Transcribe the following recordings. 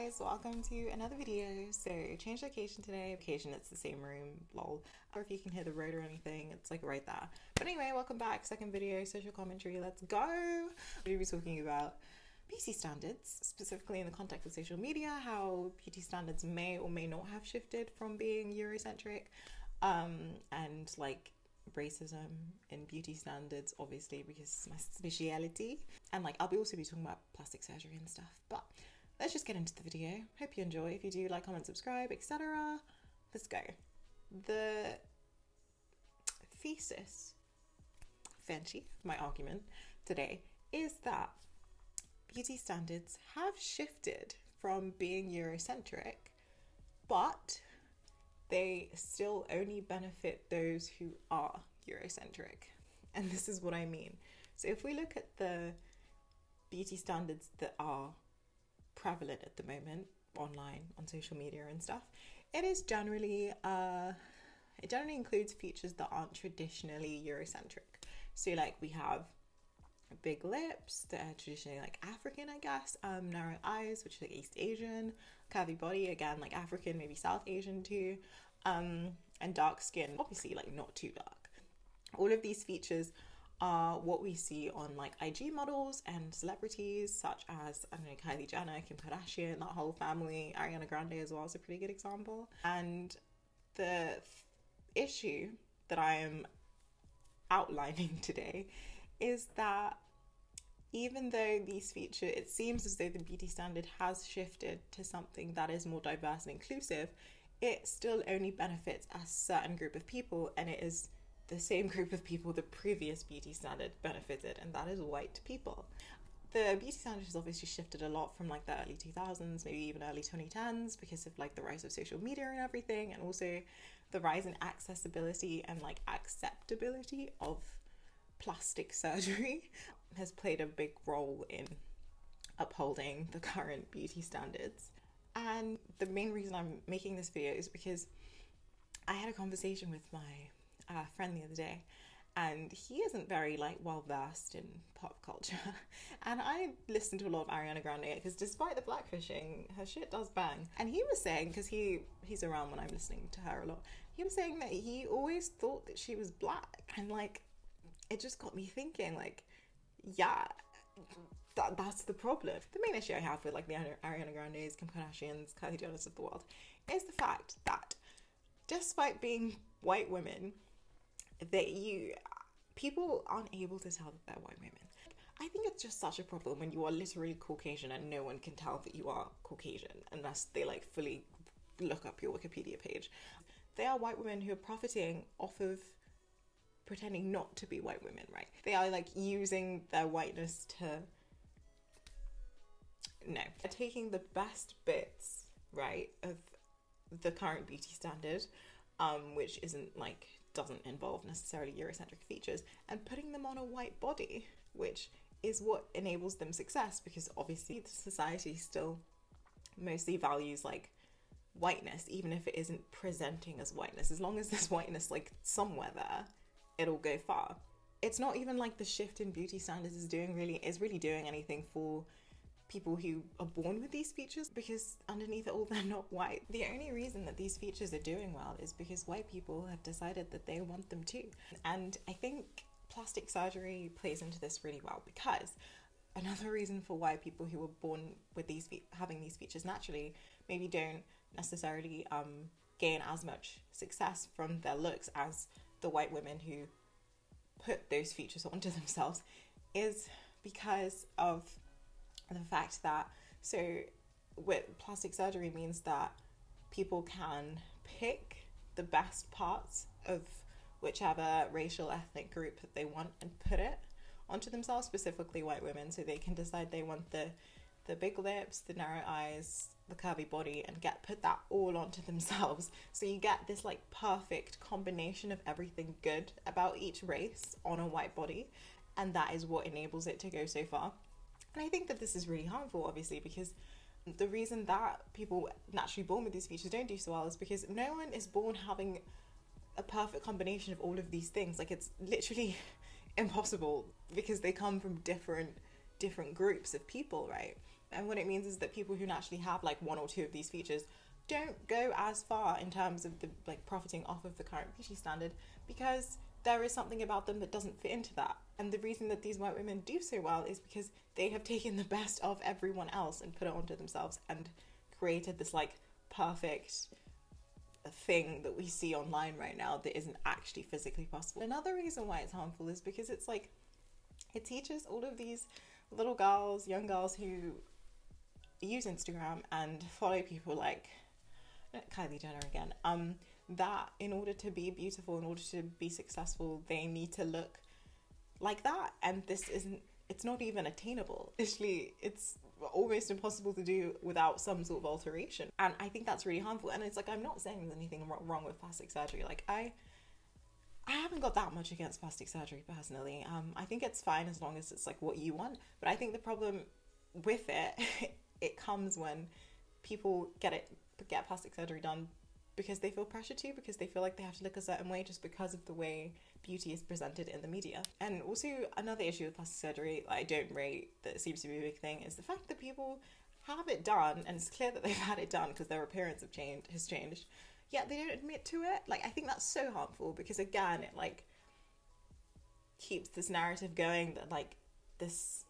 guys, welcome to another video. So change location today. Occasion, it's the same room, lol. Or if you can hear the road or anything, it's like right there. But anyway, welcome back. Second video, social commentary. Let's go. We'll be talking about beauty standards, specifically in the context of social media, how beauty standards may or may not have shifted from being Eurocentric, and like racism in beauty standards, obviously, because it's my speciality. And like I'll be also be talking about plastic surgery and stuff. But let's just get into the video. Hope you enjoy. If you do, like, comment, subscribe, etc. Let's go. The thesis, fancy, my argument today is that beauty standards have shifted from being Eurocentric, but they still only benefit those who are Eurocentric. And this is what I mean. So if we look at the beauty standards that are prevalent at the moment online, on social media and stuff, it is generally it generally includes features that aren't traditionally Eurocentric. So like we have big lips that are traditionally like African, I guess, narrow eyes, which is like East Asian, curvy body, again like African, maybe South Asian too, and dark skin, obviously like not too dark. All of these features are what we see on like IG models and celebrities such as, I don't know, Kylie Jenner, Kim Kardashian, that whole family. Ariana Grande as well is a pretty good example. And the issue that I am outlining today is that even though these features, it seems as though the beauty standard has shifted to something that is more diverse and inclusive, it still only benefits a certain group of people, and it is the same group of people the previous beauty standard benefited, and that is white people. The beauty standard has obviously shifted a lot from like the early 2000s, maybe even early 2010s, because of like the rise of social media and everything, and also the rise in accessibility and like acceptability of plastic surgery has played a big role in upholding the current beauty standards. And the main reason I'm making this video is because I had a conversation with my friend the other day, and he isn't very like well versed in pop culture, and I listened to a lot of Ariana Grande because despite the blackfishing, her shit does bang. And he was saying, because he's around when I'm listening to her a lot, he was saying that he always thought that she was black, and like it just got me thinking, like, yeah, that's the problem. The main issue I have with like the Ariana Grandes, Kim Kardashians, Kylie Jenners of the world is the fact that despite being white women, people aren't able to tell that they're white women. I think it's just such a problem when you are literally Caucasian and no one can tell that you are Caucasian unless they like fully look up your Wikipedia page. They are white women who are profiting off of pretending not to be white women, right? They are like using their whiteness to, no, they're taking the best bits, right, of the current beauty standard, which doesn't involve necessarily Eurocentric features, and putting them on a white body, which is what enables them success, because obviously the society still mostly values like whiteness, even if it isn't presenting as whiteness. As long as there's whiteness like somewhere there, it'll go far. It's not even like the shift in beauty standards is really doing anything for people who are born with these features, because underneath it all they're not white. The only reason that these features are doing well is because white people have decided that they want them too. And I think plastic surgery plays into this really well, because another reason for why people who were born with these having these features naturally maybe don't necessarily gain as much success from their looks as the white women who put those features onto themselves is because of the fact that, so with plastic surgery means that people can pick the best parts of whichever racial ethnic group that they want and put it onto themselves, specifically white women. So they can decide they want the big lips, the narrow eyes, the curvy body, and put that all onto themselves. So you get this like perfect combination of everything good about each race on a white body, and that is what enables it to go so far. And I think that this is really harmful, obviously, because the reason that people naturally born with these features don't do so well is because no one is born having a perfect combination of all of these things. Like, it's literally impossible, because they come from different groups of people, right? And what it means is that people who naturally have like one or two of these features don't go as far in terms of the like profiting off of the current beauty standard, because there is something about them that doesn't fit into that. And the reason that these white women do so well is because they have taken the best of everyone else and put it onto themselves and created this like perfect thing that we see online right now that isn't actually physically possible. Another reason why it's harmful is because it's like it teaches all of these little girls, young girls who use Instagram and follow people like Kylie Jenner again, that in order to be beautiful, in order to be successful, they need to look like that. And it's not even attainable. Actually, it's almost impossible to do without some sort of alteration. And I think that's really harmful. And it's like, I'm not saying there's anything wrong with plastic surgery. Like I haven't got that much against plastic surgery personally. I think it's fine as long as it's like what you want. But I think the problem with it, it comes when people get plastic surgery done because they feel pressure to, because they feel like they have to look a certain way just because of the way beauty is presented in the media. And also another issue with plastic surgery that I don't rate, that seems to be a big thing, is the fact that people have it done and it's clear that they've had it done because their appearance has changed, yet they don't admit to it. Like, I think that's so harmful because again, it like keeps this narrative going that like this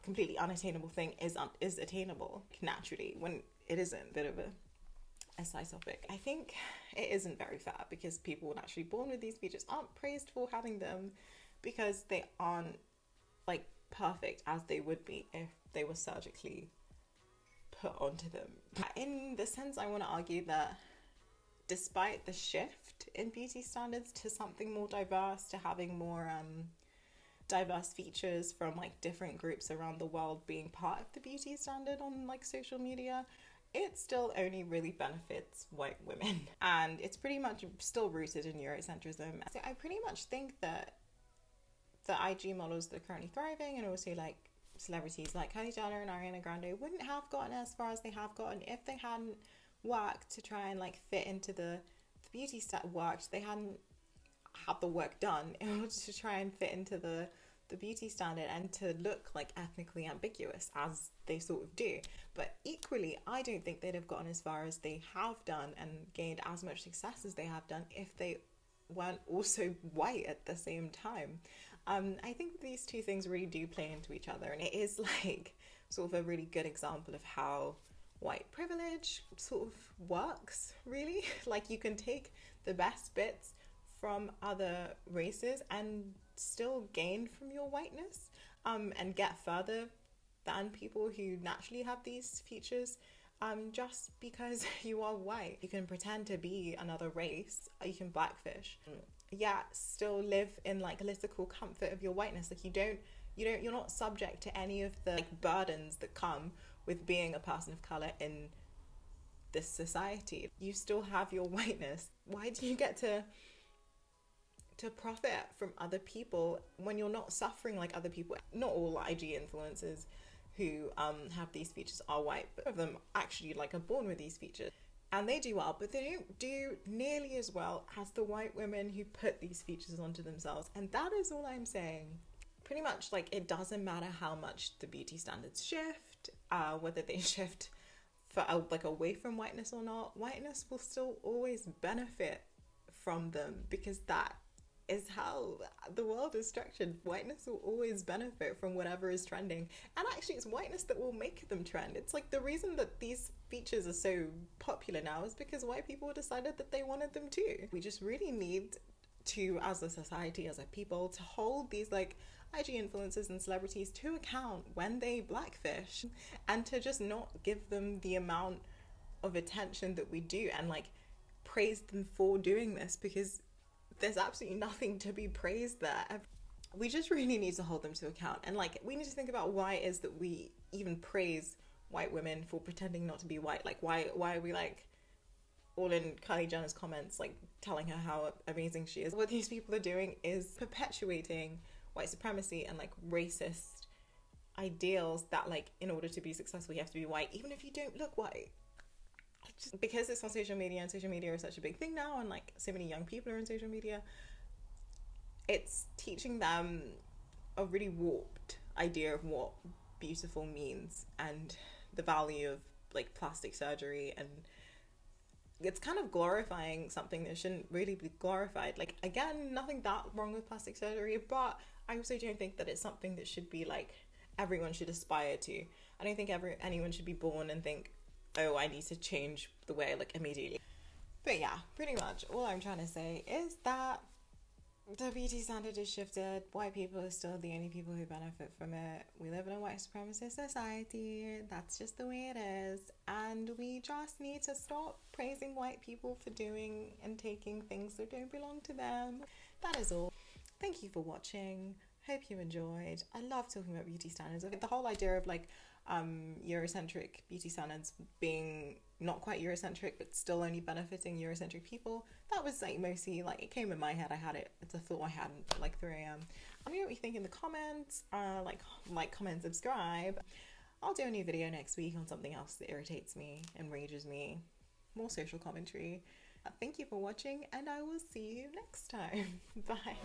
completely unattainable thing is attainable naturally when it isn't. A bit of a side topic. I think it isn't very fair because people naturally born with these features aren't praised for having them because they aren't like perfect as they would be if they were surgically put onto them. In the sense, I want to argue that despite the shift in beauty standards to something more diverse, to having more diverse features from like different groups around the world being part of the beauty standard on like social media, it still only really benefits white women. And it's pretty much still rooted in eurocentrism. So I pretty much think that the IG models that are currently thriving, and also like celebrities like Kylie Jenner and Ariana Grande, wouldn't have gotten as far as they have gotten if they hadn't worked to try and like fit into the beauty worked. They hadn't had the work done in order to try and fit into the beauty standard and to look like ethnically ambiguous as they sort of do. But equally, I don't think they'd have gotten as far as they have done and gained as much success as they have done if they weren't also white at the same time. I think these two things really do play into each other, and it is like sort of a really good example of how white privilege sort of works, really. Like, you can take the best bits from other races and still gain from your whiteness, and get further than people who naturally have these features, just because you are white. You can pretend to be another race, you can blackfish, yet still live in like political comfort of your whiteness. Like, you're not subject to any of the like burdens that come with being a person of color in this society. You still have your whiteness. Why do you get to profit from other people when you're not suffering like other people? Not all IG influencers who have these features are white, but of them actually like are born with these features, and they do well, but they don't do nearly as well as the white women who put these features onto themselves. And that is all I'm saying. Pretty much, like, it doesn't matter how much the beauty standards shift, whether they shift for like away from whiteness or not, whiteness will still always benefit from them, because that is how the world is structured. Whiteness will always benefit from whatever is trending, and actually it's whiteness that will make them trend. It's like the reason that these features are so popular now is because white people decided that they wanted them too. We just really need to, as a society, as a people, to hold these like IG influencers and celebrities to account when they blackfish, and to just not give them the amount of attention that we do, and like praise them for doing this, because there's absolutely nothing to be praised there. We just really need to hold them to account, and like we need to think about why it is that we even praise white women for pretending not to be white. Like, why are we like all in Kylie Jenner's comments like telling her how amazing she is? What these people are doing is perpetuating white supremacy and like racist ideals that like in order to be successful you have to be white, even if you don't look white. Just because it's on social media, and social media is such a big thing now, and like so many young people are on social media, it's teaching them a really warped idea of what beautiful means and the value of like plastic surgery, and it's kind of glorifying something that shouldn't really be glorified. Like, again, nothing that wrong with plastic surgery, but I also don't think that it's something that should be like everyone should aspire to. I don't think anyone should be born and think, oh, I need to change the way, like, immediately. But yeah, pretty much all I'm trying to say is that the beauty standard has shifted. White people are still the only people who benefit from it. We live in a white supremacist society. That's just the way it is. And we just need to stop praising white people for doing and taking things that don't belong to them. That is all. Thank you for watching. Hope you enjoyed. I love talking about beauty standards. The whole idea of like Eurocentric beauty standards being not quite Eurocentric but still only benefiting Eurocentric people, that was like mostly like, it came in my head. I had it, it's a thought I had at like 3 a.m. Let me know what you think in the comments. Like, comment, subscribe. I'll do a new video next week on something else that irritates me, enrages me, more social commentary. Thank you for watching, and I will see you next time. Bye.